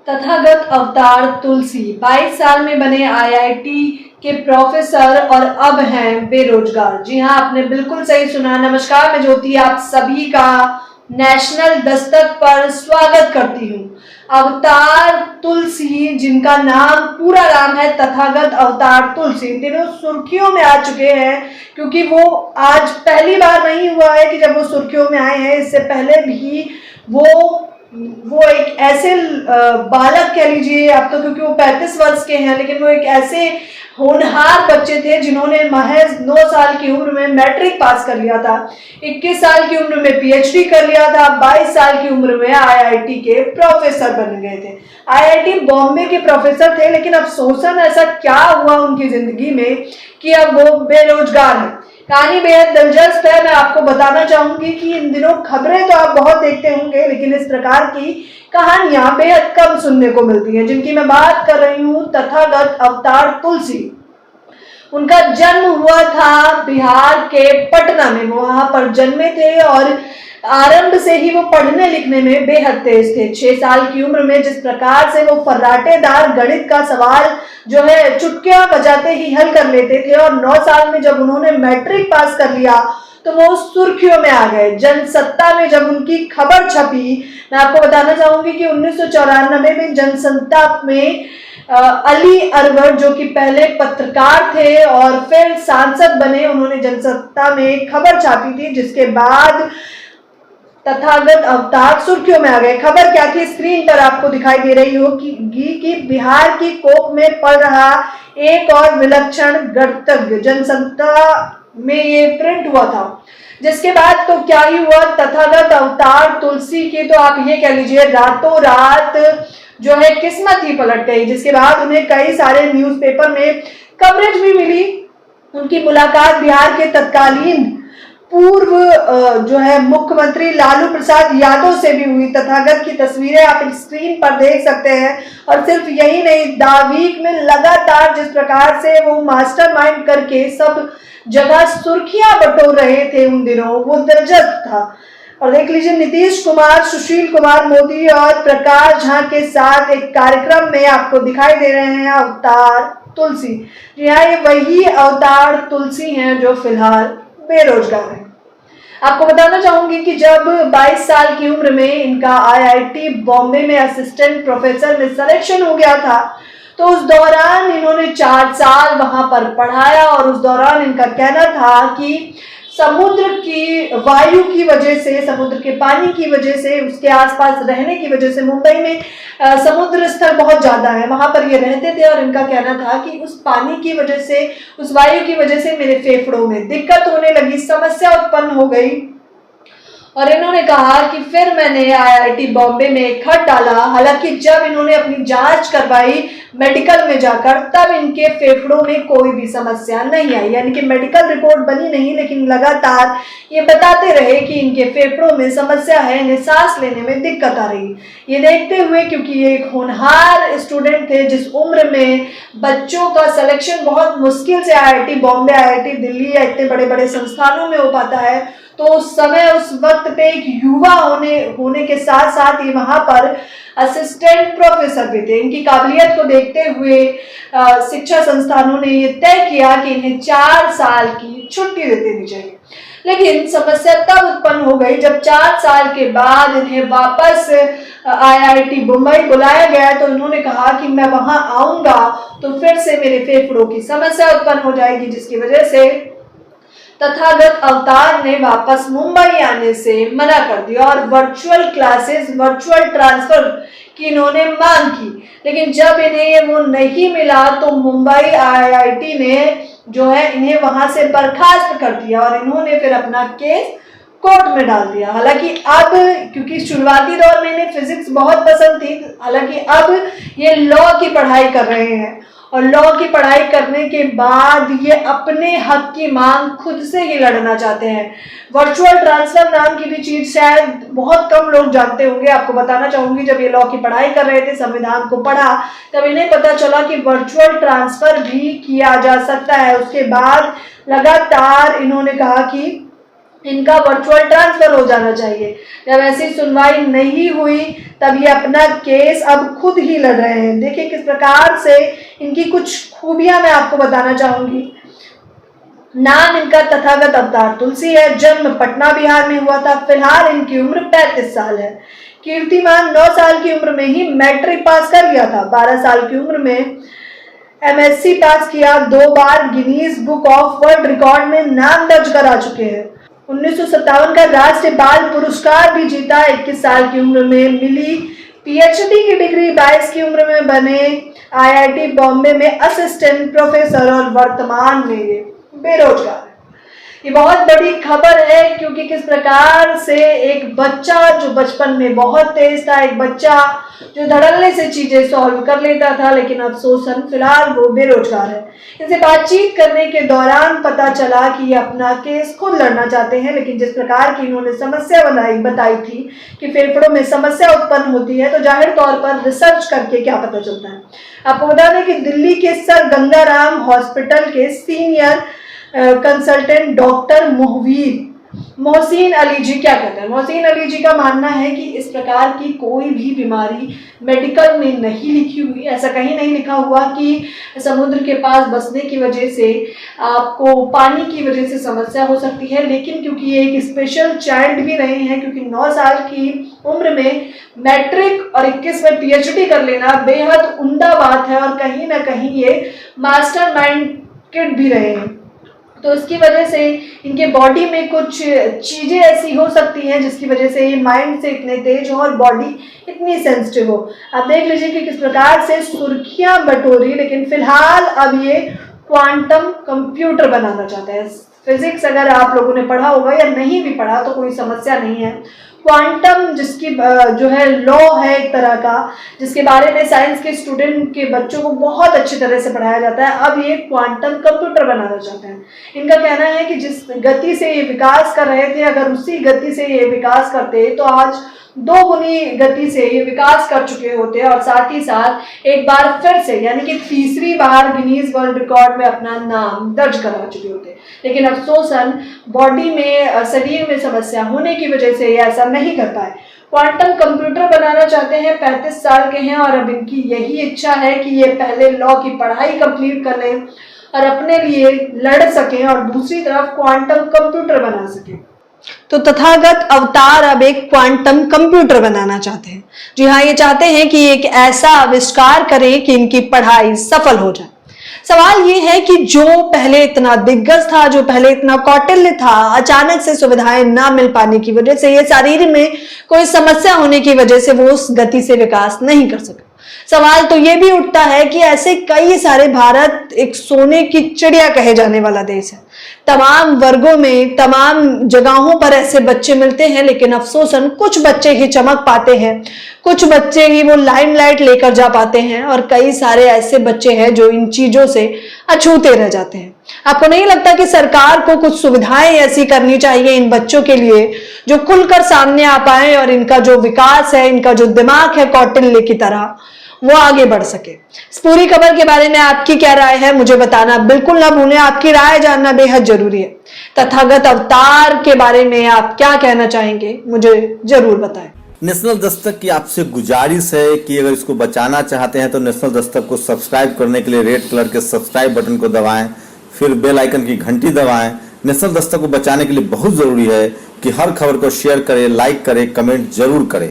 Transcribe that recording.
तथागत अवतार तुलसी 22 साल में बने आईआईटी के प्रोफेसर और अब हैं बेरोजगार। जी हाँ, आपने बिल्कुल सही सुना। नमस्कार, मैं ज्योति आप सभी का नेशनल दस्तक पर स्वागत करती हूँ। अवतार तुलसी, जिनका नाम पूरा नाम है तथागत अवतार तुलसी, इन दिनों सुर्खियों में आ चुके हैं क्योंकि वो आज पहली बार नहीं हुआ है कि जब वो सुर्खियों में आए हैं। इससे पहले भी वो एक ऐसे बालक कह लीजिए आप तो, क्योंकि वो 35 वर्ष के हैं, लेकिन वो एक ऐसे होनहार बच्चे थे जिन्होंने महज 9 साल की उम्र में मैट्रिक पास कर लिया था, 21 साल की उम्र में पीएचडी कर लिया था, 22 साल की उम्र में आईआईटी के प्रोफेसर बन गए थे। आईआईटी बॉम्बे के प्रोफेसर थे, लेकिन अफसोसन ऐसा क्या हुआ उनकी जिंदगी में कि अब वो बेरोजगार है। कहानी बेहद दिलचस्प है। मैं आपको बताना चाहूंगी कि इन दिनों खबरें तो आप बहुत देखते होंगे, लेकिन इस प्रकार की कहानियां बेहद कम सुनने को मिलती हैं। जिनकी मैं बात कर रही हूं, तथागत अवतार तुलसी। उनका जन्म हुआ था बिहार के पटना में। वो वहां पर जन्मे थे और आरंभ से ही वो पढ़ने लिखने में बेहद तेज थे। 6 साल की उम्र में जिस प्रकार से वो फर्राटेदार गणित का सवाल जो है चुटकियां बजाते ही हल कर लेते थे, और 9 साल में जब उन्होंने मैट्रिक पास कर लिया तो वो सुर्खियों में आ गए। जनसत्ता में जब उनकी खबर छपी, मैं आपको बताना चाहूंगी कि 1994 में जनसत्ता में अली अरवर, जो कि पहले पत्रकार थे और फिर सांसद बने, उन्होंने जनसत्ता में खबर छापी थी, जिसके बाद तथागत अवतार सुर्खियों में आ गए। खबर क्या थी, स्क्रीन पर आपको दिखाई दे रही होगी कि बिहार की कोख में पड़ रहा एक और विलक्षण गणतज्ञ, जनसत्ता में ये प्रिंट हुआ था। जिसके बाद तो क्या ही हुआ, तथागत अवतार तुलसी की तो आप ये कह लीजिए रातों रात जो है किस्मत ही पलट गई। जिसके बाद उन्हें कई सारे न्यूज़पेपर में कवरेज भी मिली। उनकी मुलाकात बिहार के तत्कालीन पूर्व जो है मुख्यमंत्री लालू प्रसाद यादव से भी हुई। तथागत की तस्वीरें आप स्क्रीन पर देख सकते हैं। और सिर्फ यही नहीं, दावीक में लगातार जिस प्रकार से वो मास्टरमाइंड करके सब जगह सुर्खियां बटोर रहे थे उन दिनों, वो दिलचस्प था। और देख लीजिए, नीतीश कुमार, सुशील कुमार मोदी और प्रकाश झा के साथ एक कार्यक्रम में आपको दिखाई दे रहे हैं अवतार तुलसी। जी हाँ, ये वही अवतार तुलसी हैं जो फिलहाल बेरोजगार है। आपको बताना चाहूंगी कि जब 22 साल की उम्र में इनका आईआईटी बॉम्बे में असिस्टेंट प्रोफेसर में सिलेक्शन हो गया था, तो उस दौरान इन्होंने 4 साल वहां पर पढ़ाया। और उस दौरान इनका कहना था कि समुद्र की वायु की वजह से, समुद्र के पानी की वजह से, उसके आसपास रहने की वजह से, मुंबई में समुद्र स्तर बहुत ज्यादा है, वहां पर ये रहते थे। और इनका कहना था कि उस पानी की वजह से, उस वायु की वजह से मेरे फेफड़ों में दिक्कत होने लगी, समस्या उत्पन्न हो गई। और इन्होंने कहा कि फिर मैंने आईआईटी बॉम्बे में खत डाला। हालांकि जब इन्होंने अपनी जांच करवाई मेडिकल में जाकर, तब इनके फेफड़ों में कोई भी समस्या नहीं आई, यानी कि मेडिकल रिपोर्ट बनी नहीं, लेकिन लगातार ये बताते रहे कि इनके फेफड़ों में समस्या है, इन्हें सांस लेने में दिक्कत आ रही। ये देखते हुए, क्योंकि ये एक होनहार स्टूडेंट थे, जिस उम्र में बच्चों का सिलेक्शन बहुत मुश्किल से आईआईटी बॉम्बे, आईआईटी दिल्ली या इतने बड़े बड़े संस्थानों में हो पाता है, तो उस समय, उस वक्त पे एक युवा होने के साथ साथ ये वहां पर असिस्टेंट प्रोफेसर भी थे। इनकी काबिलियत को देखते हुए शिक्षा संस्थानों ने ये तय किया कि इन्हें 4 साल की छुट्टी दे देनी चाहिए। लेकिन समस्या तब उत्पन्न हो गई जब 4 साल के बाद इन्हें वापस आईआईटी मुंबई बुलाया गया। तो इन्होंने कहा कि मैं वहां आऊंगा तो फिर से मेरे फेफड़ों की समस्या उत्पन्न हो जाएगी, जिसकी वजह से तथागत अवतार ने वापस मुंबई आने से मना कर दिया और वर्चुअल क्लासेस, वर्चुअल ट्रांसफर की इन्होंने मांग की। लेकिन जब इन्हें वो नहीं मिला तो मुंबई आईआईटी ने जो है इन्हें वहां से बर्खास्त कर दिया और इन्होंने फिर अपना केस कोर्ट में डाल दिया। हालांकि अब, क्योंकि शुरुआती दौर में इन्हें फिजिक्स बहुत पसंद थी, हालांकि अब ये लॉ की पढ़ाई कर रहे हैं। और लॉ की पढ़ाई करने के बाद ये अपने हक की मांग खुद से ही लड़ना चाहते हैं। वर्चुअल ट्रांसफर नाम की भी चीज शायद बहुत कम लोग जानते होंगे। आपको बताना चाहूंगी, जब ये लॉ की पढ़ाई कर रहे थे, संविधान को पढ़ा, तब इन्हें पता चला कि वर्चुअल ट्रांसफर भी किया जा सकता है। उसके बाद लगातार इन्होंने कहा कि इनका वर्चुअल ट्रांसफर हो जाना चाहिए। जब ऐसी सुनवाई नहीं हुई तब ये अपना केस अब खुद ही लड़ रहे हैं। देखिए किस प्रकार से इनकी कुछ खूबियां मैं आपको बताना चाहूंगी। नाम इनका तथागत अवतार तुलसी है। जन्म पटना बिहार में हुआ था। फिलहाल इनकी उम्र 35 साल है। कीर्तिमान 9 साल की उम्र में ही मैट्रिक पास कर लिया था। 12 साल की उम्र में MSc पास किया। 2 बार Guinness book of world record में नाम दर्ज करा चुके हैं। 1957 का राष्ट्रीय बाल पुरस्कार भी जीता। 21 साल की उम्र में मिली PhD की डिग्री। 22 की उम्र में बने IIT बॉम्बे में असिस्टेंट प्रोफेसर और वर्तमान में ये बेरोजगार है। ये बहुत बड़ी खबर है क्योंकि किस प्रकार से एक बच्चा जो बचपन में बहुत तेज था, एक बच्चा जो धड़ल्ले से चीजें सॉल्व कर लेता था, लेकिन अफसोसन फिलहाल वो बेरोजगार है। इनसे बातचीत करने के दौरान पता चला कि ये अपना केस खुद लड़ना चाहते हैं, लेकिन जिस प्रकार की इन्होंने समस्या बताई थी कि फेफड़ों में समस्या उत्पन्न होती है, तो जाहिर तौर पर रिसर्च करके क्या पता चलता है। आपको बता दें कि दिल्ली के सर गंगाराम हॉस्पिटल के senior consultant doctor Mohsin Ali ji क्या कहते हैं। मोहसिन अली जी का मानना है कि इस प्रकार की कोई भी बीमारी मेडिकल में नहीं लिखी हुई। ऐसा कहीं नहीं लिखा हुआ कि समुद्र के पास बसने की वजह से आपको पानी की वजह से समस्या हो सकती है, लेकिन क्योंकि ये एक स्पेशल चाइल्ड भी रहे हैं, क्योंकि 9 साल की उम्र में मैट्रिक और 21 में PhD कर लेना बेहद उम्दा बात है और कहीं ना कहीं ये मास्टरमाइंड किड भी रहे हैं। तो इसकी वजह से इनके बॉडी में कुछ चीजें ऐसी हो सकती हैं जिसकी वजह से ये माइंड से इतने तेज हो और बॉडी इतनी सेंसिटिव हो। आप देख लीजिए कि किस प्रकार से सुर्खियां बटोरी, लेकिन फिलहाल अब ये क्वांटम कंप्यूटर बनाना चाहते हैं। फिजिक्स अगर आप लोगों ने पढ़ा होगा या नहीं भी पढ़ा तो कोई समस्या नहीं है। क्वांटम जिसकी जो है लॉ है एक तरह का, जिसके बारे में साइंस के स्टूडेंट के बच्चों को बहुत अच्छी तरह से पढ़ाया जाता है, अब ये क्वांटम कंप्यूटर बनाना चाहते हैं। इनका कहना है कि जिस गति से ये विकास कर रहे थे, अगर उसी गति से ये विकास करते तो आज 2 गुनी गति से ये विकास कर चुके होते और साथ ही साथ एक बार फिर से यानी कि तीसरी बार गिनीज वर्ल्ड रिकॉर्ड में अपना नाम दर्ज करा चुके होते। लेकिन अफसोसन बॉडी में, शरीर में समस्या होने की वजह से ये ऐसा नहीं कर पाए। क्वांटम कंप्यूटर बनाना चाहते हैं। 35 साल के हैं और अब इनकी यही इच्छा है कि ये पहले लॉ की पढ़ाई कंप्लीट कर लें और अपने लिए लड़ सकें और दूसरी तरफ क्वांटम कंप्यूटर बना सकें। तो तथागत अवतार अब एक क्वांटम कंप्यूटर बनाना चाहते हैं। जी हाँ, ये चाहते हैं कि एक ऐसा आविष्कार करें कि इनकी पढ़ाई सफल हो जाए। सवाल ये है कि जो पहले इतना दिग्गज था, जो पहले इतना कौटिल्य था, अचानक से सुविधाएं ना मिल पाने की वजह से, ये शरीर में कोई समस्या होने की वजह से वो उस गति से विकास नहीं कर सका। सवाल तो ये भी उठता है कि ऐसे कई सारे, भारत एक सोने की चिड़िया कहे जाने वाला देश है। तमाम वर्गों में, तमाम जगहों पर ऐसे बच्चे मिलते हैं, लेकिन अफसोसन कुछ बच्चे ही चमक पाते हैं, कुछ बच्चे ही वो लाइमलाइट लेकर जा पाते हैं और कई सारे ऐसे बच्चे हैं जो इन चीजों से अछूते रह जाते हैं। आपको नहीं लगता कि सरकार को कुछ सुविधाएं ऐसी करनी चाहिए इन बच्चों के लिए जो खुलकर सामने आ पाए और इनका जो विकास है, इनका जो दिमाग है कौटिल्य की तरह, वो आगे बढ़ सके। इस पूरी खबर के बारे में आपकी क्या राय है मुझे बताना बिल्कुल ना भूलें। आपकी राय जानना बेहद जरूरी है। तथागत अवतार के बारे में आप क्या कहना चाहेंगे मुझे जरूर बताएं। नेशनल दस्तक की आपसे गुजारिश है कि अगर इसको बचाना चाहते हैं तो नेशनल दस्तक को सब्सक्राइब करने के लिए रेड कलर के सब्सक्राइब बटन को दबाएं, फिर बेल आइकन की घंटी दबाएं। नेशनल दस्तक को बचाने के लिए बहुत जरूरी है कि हर खबर को शेयर करें, लाइक करें, कमेंट जरूर करें।